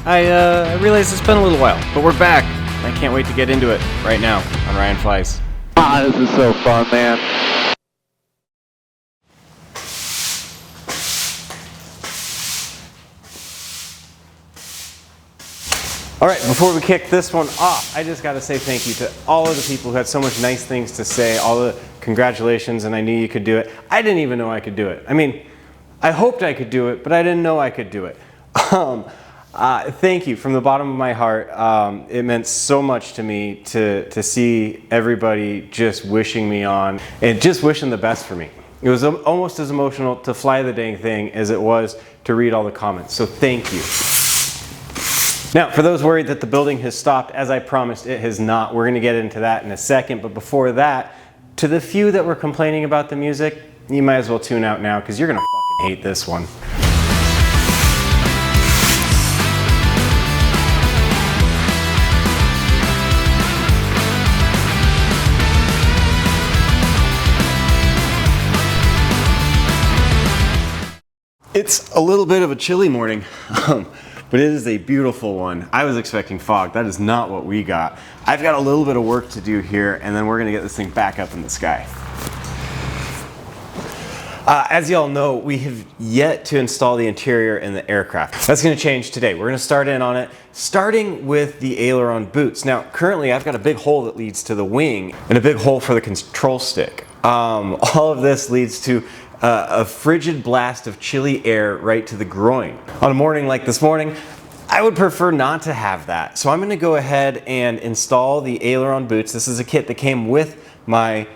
I realize it's been a little while, but we're back. I can't wait to get into it right now on Ryan Flies. This is so fun, man. All right, before we kick this one off, I just got to say thank you to all of the people who had so much nice things to say, all the congratulations, and I knew you could do it. I didn't even know I could do it. I mean, I hoped I could do it, but I didn't know I could do it. Thank you from the bottom of my heart. It meant so much to me to see everybody just wishing me on and just wishing the best for me. It was almost as emotional to fly the dang thing as it was to read all the comments. So thank you. Now, for those worried that the building has stopped, as I promised, it has not. We're going to get into that in a second. But before that, to the few that were complaining about the music, you might as well tune out now because you're going to fucking hate this one. It's a little bit of a chilly morning, but it is a beautiful one. I was expecting fog. That is not what we got. I've got a little bit of work to do here, and then we're gonna get this thing back up in the sky. As y'all know, we have yet to install the interior in the aircraft. That's gonna change today. We're gonna start in on it, starting with the aileron boots. Now, currently I've got a big hole that leads to the wing and a big hole for the control stick. All of this leads to a frigid blast of chilly air right to the groin. On a morning like this morning, I would prefer not to have that. So I'm gonna go ahead and install the aileron boots. This is a kit that came with my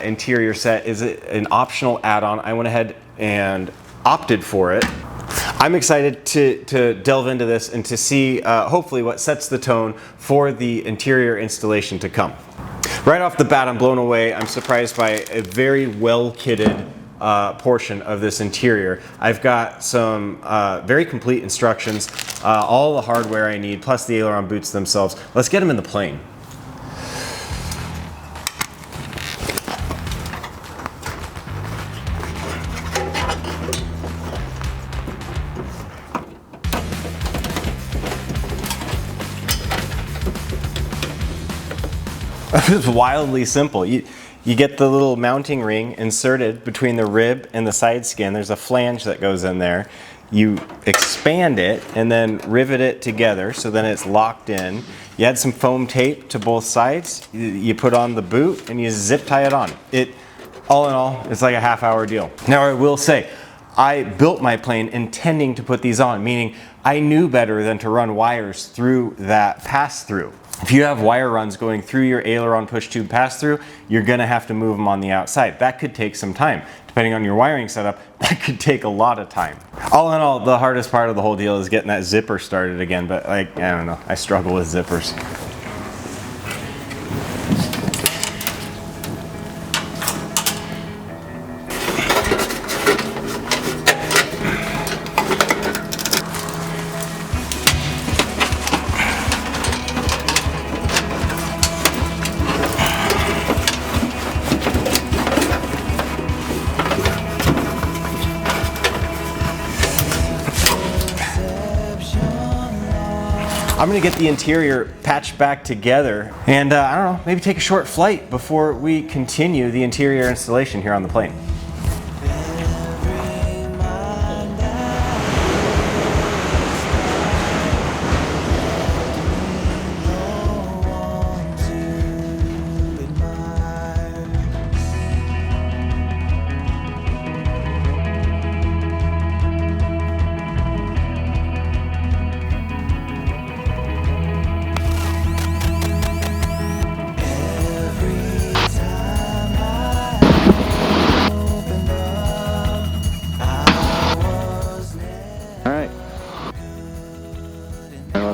interior set. Is it an optional add-on? I went ahead and opted for it. I'm excited to delve into this and to see hopefully what sets the tone for the interior installation to come. Right off the bat, I'm blown away. I'm surprised by a very well-kitted portion of this interior. I've got some very complete instructions, all the hardware I need, plus the aileron boots themselves. Let's get them in the plane. It's wildly simple. You get the little mounting ring inserted between the rib and the side skin. There's a flange that goes in there. You expand it and then rivet it together so then it's locked in. You add some foam tape to both sides. You put on the boot and you zip tie it on. All in all, it's like a half-hour deal. Now I will say, I built my plane intending to put these on, meaning I knew better than to run wires through that pass-through. If you have wire runs going through your aileron push tube pass-through, you're gonna have to move them on the outside. That could take some time. Depending on your wiring setup, that could take a lot of time. All in all, the hardest part of the whole deal is getting that zipper started again, but I don't know, I struggle with zippers. I'm gonna get the interior patched back together and I don't know, maybe take a short flight before we continue the interior installation here on the plane.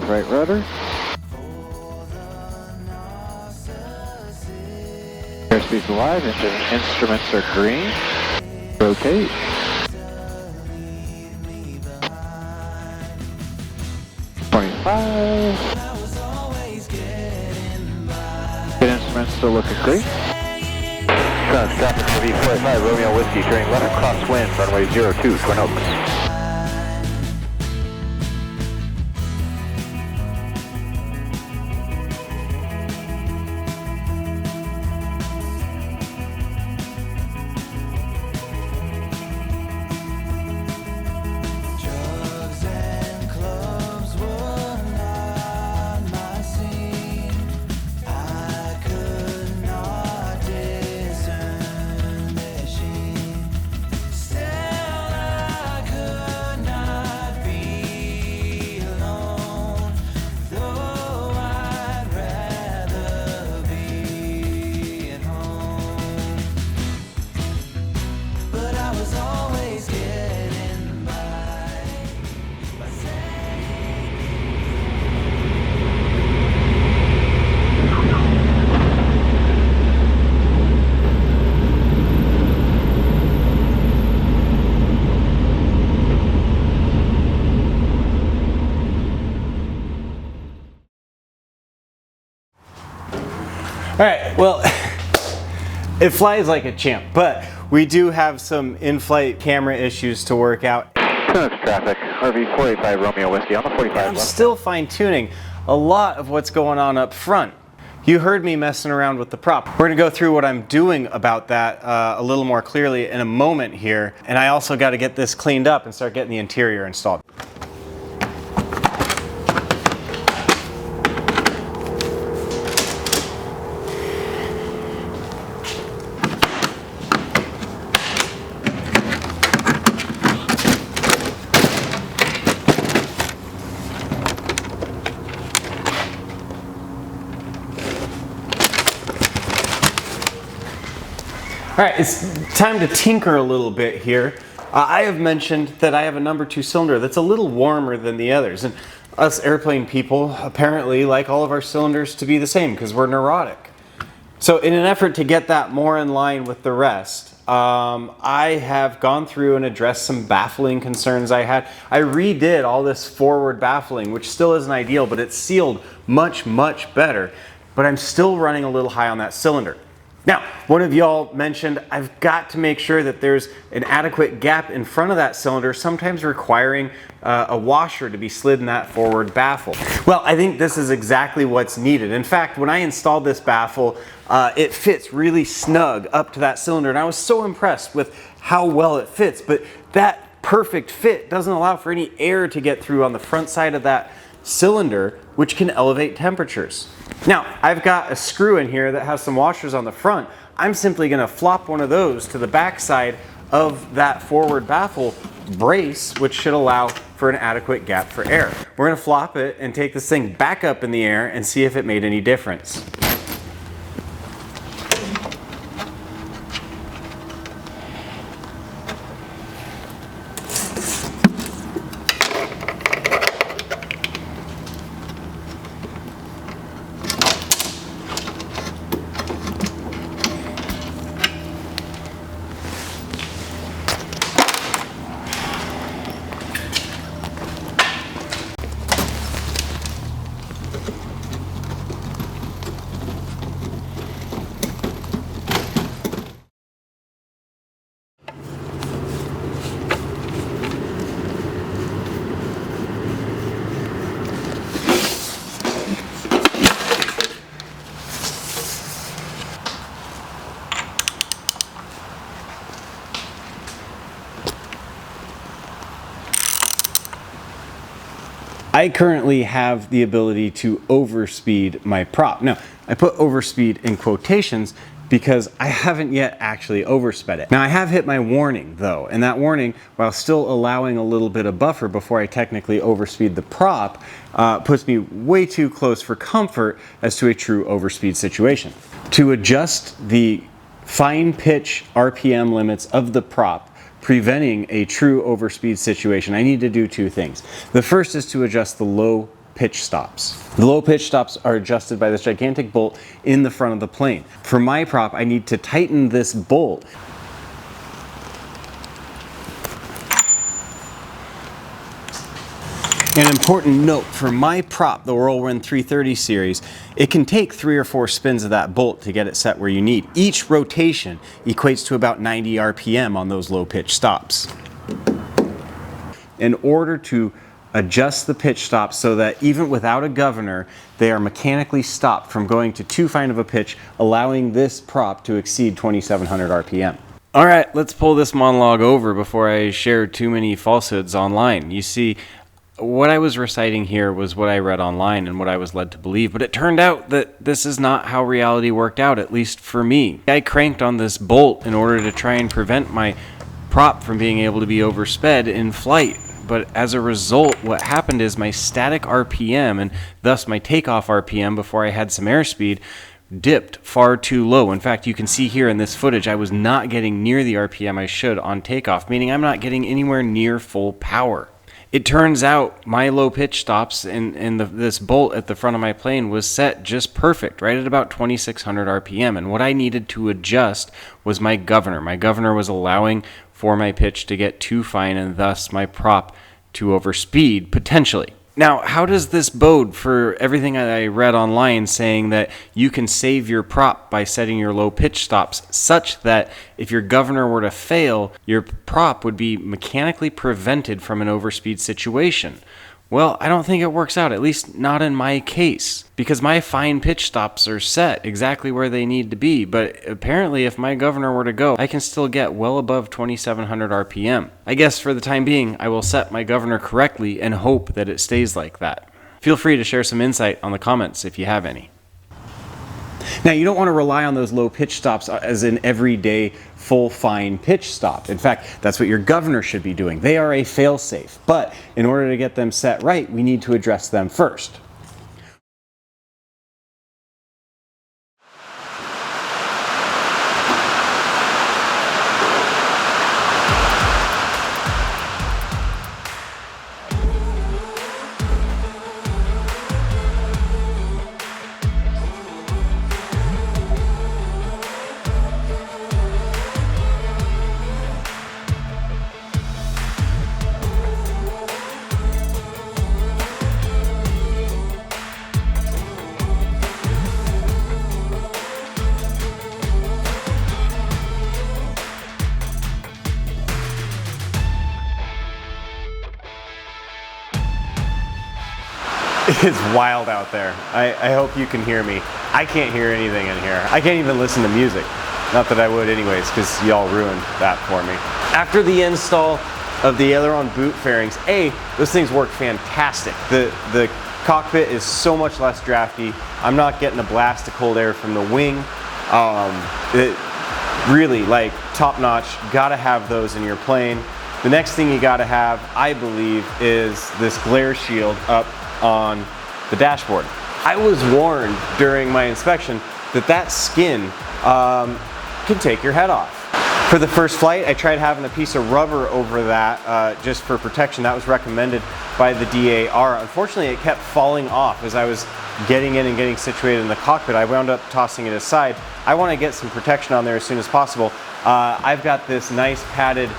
Right rudder. Airspeed's alive, instruments are green. Rotate. Get instruments still looking great. Traffic V45, Romeo Whiskey, turning left crosswind, runway 02, Twin Oaks. All right, well, it flies like a champ, but we do have some in-flight camera issues to work out. Traffic, RV485 Romeo Whiskey on the 45 I'm left. still fine-tuning a lot of what's going on up front. You heard me messing around with the prop. We're gonna go through what I'm doing about that a little more clearly in a moment here, and I also gotta get this cleaned up and start getting the interior installed. All right, it's time to tinker a little bit here. I have mentioned that I have a number 2 cylinder that's a little warmer than the others, and us airplane people apparently like all of our cylinders to be the same because we're neurotic. So in an effort to get that more in line with the rest, I have gone through and addressed some baffling concerns I had. I redid all this forward baffling, which still isn't ideal, but it's sealed much, much better. But I'm still running a little high on that cylinder. Now, one of y'all mentioned I've got to make sure that there's an adequate gap in front of that cylinder, sometimes requiring a washer to be slid in that forward baffle. Well, I think this is exactly what's needed. In fact, when I installed this baffle, it fits really snug up to that cylinder, and I was so impressed with how well it fits, but that perfect fit doesn't allow for any air to get through on the front side of that cylinder, which can elevate temperatures. Now, I've got a screw in here that has some washers on the front. I'm simply going to flop one of those to the back side of that forward baffle brace, which should allow for an adequate gap for air. We're going to flop it and take this thing back up in the air and see if it made any difference. I currently have the ability to overspeed my prop. Now, I put overspeed in quotations because I haven't yet actually oversped it. Now, I have hit my warning though, and that warning, while still allowing a little bit of buffer before I technically overspeed the prop, puts me way too close for comfort as to a true overspeed situation. To adjust the fine pitch RPM limits of the prop, preventing a true overspeed situation, I need to do 2 things. The first is to adjust the low pitch stops. The low pitch stops are adjusted by this gigantic bolt in the front of the plane. For my prop, I need to tighten this bolt. An important note, for my prop, the Whirlwind 330 series, it can take 3 or 4 spins of that bolt to get it set where you need. Each rotation equates to about 90 RPM on those low pitch stops. In order to adjust the pitch stops so that even without a governor, they are mechanically stopped from going to too fine of a pitch, allowing this prop to exceed 2,700 RPM. All right, let's pull this monologue over before I share too many falsehoods online. You see, what I was reciting here was what I read online and what I was led to believe, but it turned out that this is not how reality worked out, at least for me. I cranked on this bolt in order to try and prevent my prop from being able to be oversped in flight, but as a result, what happened is my static RPM, and thus my takeoff RPM before I had some airspeed, dipped far too low. In fact, you can see here in this footage, I was not getting near the RPM I should on takeoff, meaning I'm not getting anywhere near full power. It turns out my low pitch stops in this bolt at the front of my plane was set just perfect, right at about 2,600 RPM. And what I needed to adjust was my governor. My governor was allowing for my pitch to get too fine and thus my prop to overspeed potentially. Now, how does this bode for everything I read online saying that you can save your prop by setting your low pitch stops such that if your governor were to fail, your prop would be mechanically prevented from an overspeed situation? Well, I don't think it works out, at least not in my case, because my fine pitch stops are set exactly where they need to be, but apparently if my governor were to go, I can still get well above 2700 RPM. I guess for the time being, I will set my governor correctly and hope that it stays like that. Feel free to share some insight on the comments if you have any. Now, you don't want to rely on those low pitch stops as an everyday full fine pitch stop. In fact, that's what your governor should be doing. They are a fail-safe, but in order to get them set right, we need to address them first. It is wild out there. I hope you can hear me. I can't hear anything in here. I can't even listen to music. Not that I would anyways, because y'all ruined that for me. After the install of the aileron boot fairings, those things work fantastic. The cockpit is so much less drafty. I'm not getting a blast of cold air from the wing. It really, like, top notch. Gotta have those in your plane. The next thing you gotta have, I believe, is this glare shield up on the dashboard. I was warned during my inspection that that skin can take your head off. For the first flight, I tried having a piece of rubber over that just for protection. That was recommended by the DAR. Unfortunately, it kept falling off as I was getting in and getting situated in the cockpit. I wound up tossing it aside. I want to get some protection on there as soon as possible. I've got this nice padded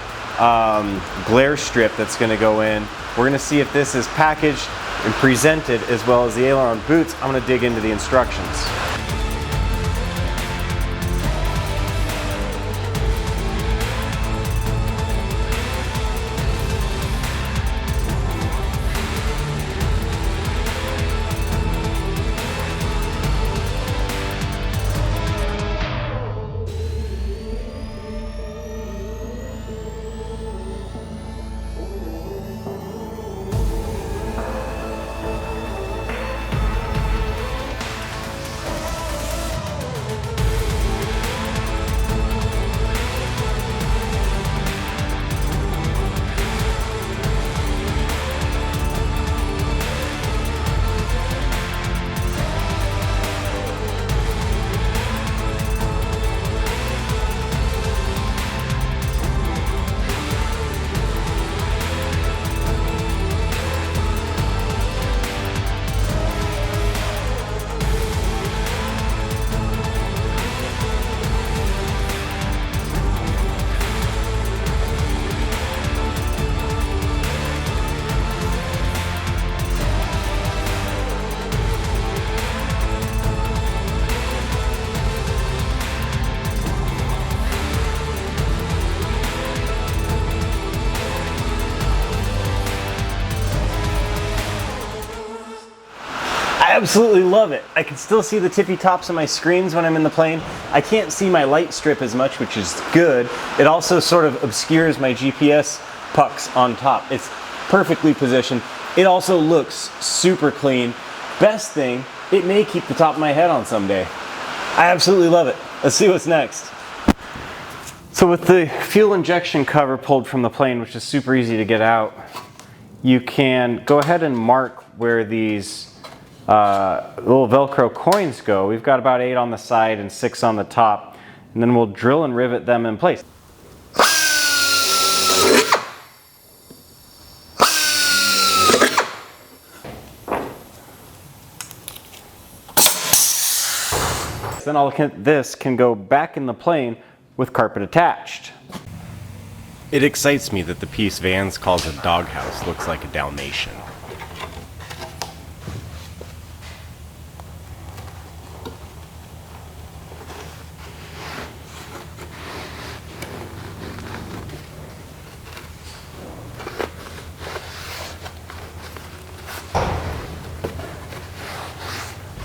glare strip that's going to go in. We're going to see if this is packaged and presented as well as the aileron boots. I'm going to dig into the instructions. I absolutely love it. I can still see the tippy tops of my screens when I'm in the plane. I can't see my light strip as much, which is good. It also sort of obscures my GPS pucks on top. It's perfectly positioned. It also looks super clean. Best thing, it may keep the top of my head on someday. I absolutely love it. Let's see what's next. So with the fuel injection cover pulled from the plane, which is super easy to get out, you can go ahead and mark where these little Velcro coins go. We've got about 8 on the side and 6 on the top, and then we'll drill and rivet them in place. Then all this can go back in the plane with carpet attached. It excites me that the piece Vans calls a doghouse looks like a Dalmatian.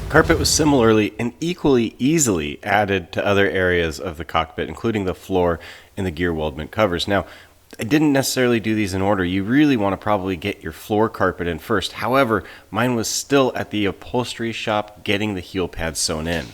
Carpet was similarly and equally easily added to other areas of the cockpit, including the floor and the gear weldment covers. Now, I didn't necessarily do these in order. You really want to probably get your floor carpet in first. However, mine was still at the upholstery shop getting the heel pads sewn in.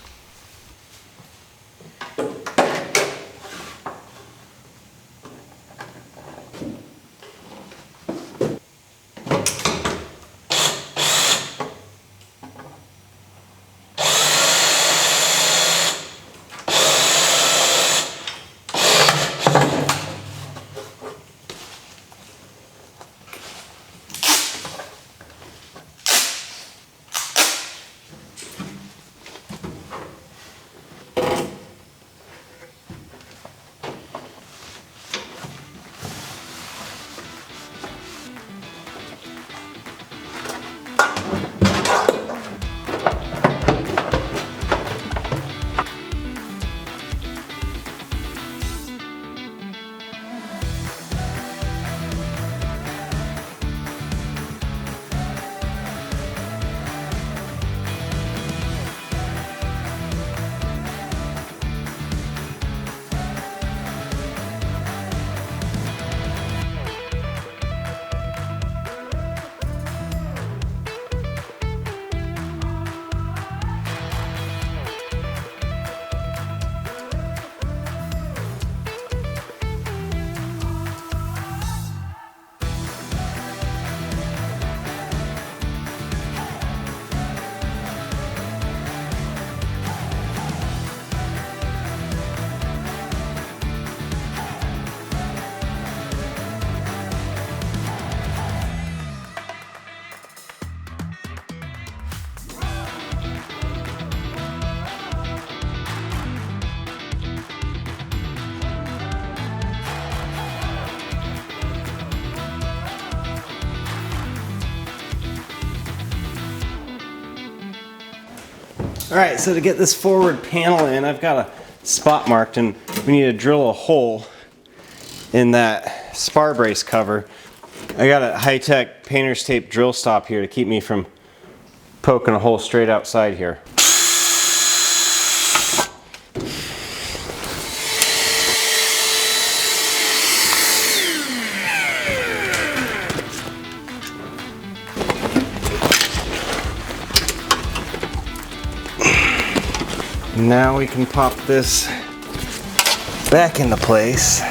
All right, so to get this forward panel in, I've got a spot marked, and we need to drill a hole in that spar brace cover. I got a high-tech painter's tape drill stop here to keep me from poking a hole straight outside here. Now we can pop this back into place.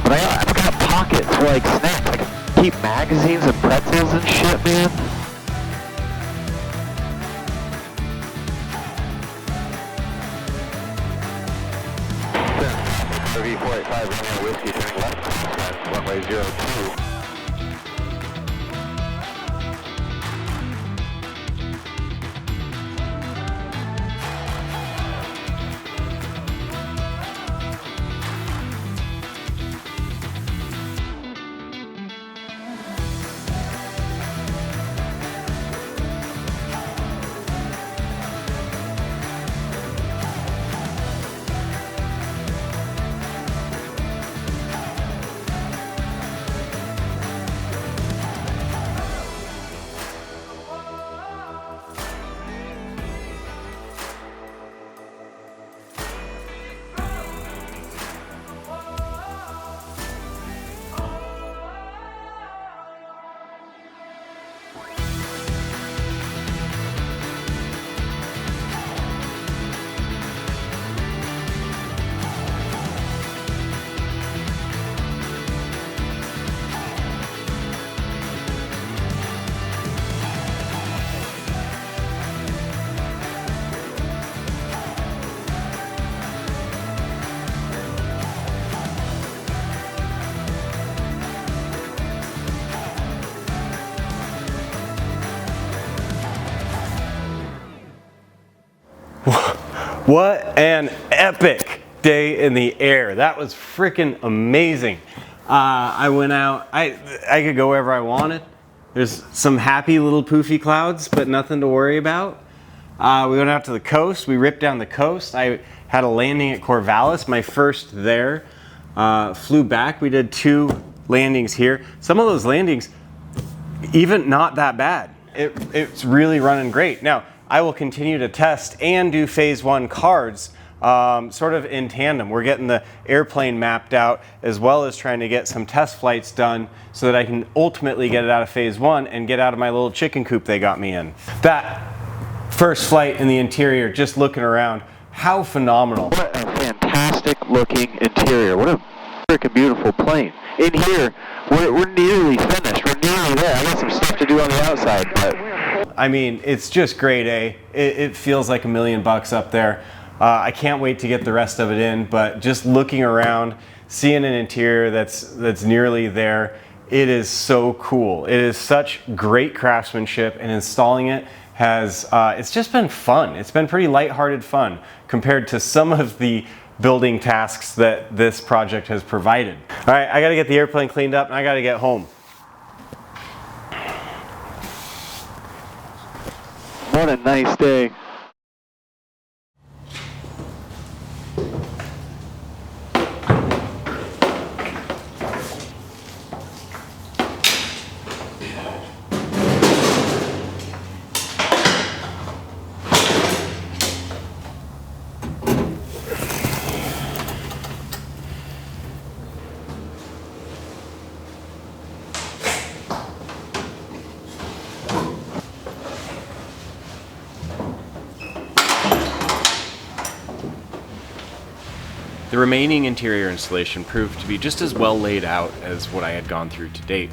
But I've got pockets for like snacks. I can keep magazines and pretzels and shit, man. V485, Romeo Whiskey, turning left, runway 02. What an epic day in the air. That was freaking amazing. I went out, I could go wherever I wanted. There's some happy little poofy clouds, but nothing to worry about. We went out to the coast, we ripped down the coast. I had a landing at Corvallis, my first there. Flew back, we did 2 landings here. Some of those landings, even not that bad. It's really running great. Now, I will continue to test and do phase 1 cards sort of in tandem. We're getting the airplane mapped out as well as trying to get some test flights done so that I can ultimately get it out of phase 1 and get out of my little chicken coop they got me in. That first flight in the interior, just looking around, how phenomenal. What a fantastic looking interior. What a freaking beautiful plane. In here, we're nearly finished. We're nearly there. I got some stuff to do on the outside, but I mean, it's just grade A. It feels like $1 million up there. I can't wait to get the rest of it in, but just looking around, seeing an interior that's nearly there, it is so cool. It is such great craftsmanship, and installing it has, it's just been fun. It's been pretty lighthearted fun compared to some of the building tasks that this project has provided. All right, I gotta get the airplane cleaned up and I gotta get home. what a nice day. The remaining interior installation proved to be just as well laid out as what I had gone through to date.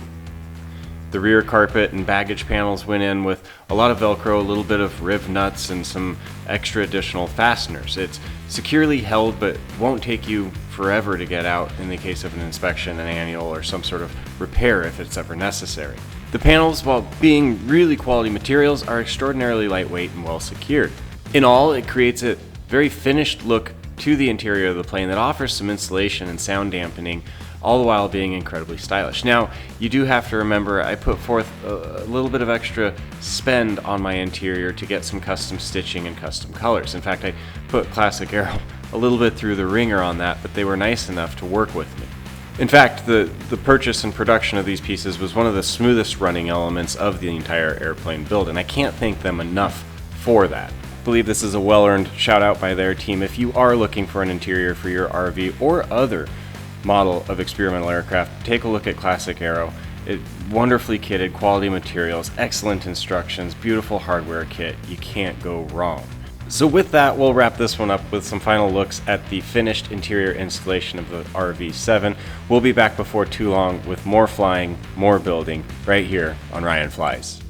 The rear carpet and baggage panels went in with a lot of Velcro, a little bit of rib nuts, and some extra additional fasteners. It's securely held, but won't take you forever to get out in the case of an inspection, an annual, or some sort of repair if it's ever necessary. The panels, while being really quality materials, are extraordinarily lightweight and well secured. In all, it creates a very finished look to the interior of the plane that offers some insulation and sound dampening, all the while being incredibly stylish. Now, you do have to remember I put forth a little bit of extra spend on my interior to get some custom stitching and custom colors. In fact, I put Classic Aero a little bit through the ringer on that, but they were nice enough to work with me. In fact, the purchase and production of these pieces was one of the smoothest running elements of the entire airplane build, and I can't thank them enough for that. I believe this is a well-earned shout out by their team. If you are looking for an interior for your RV or other model of experimental aircraft, take a look at Classic Aero. Wonderfully kitted, quality materials, excellent instructions, beautiful hardware kit. You can't go wrong. So with that, we'll wrap this one up with some final looks at the finished interior installation of the RV7. We'll be back before too long with more flying, more building, right here on Ryan Flies.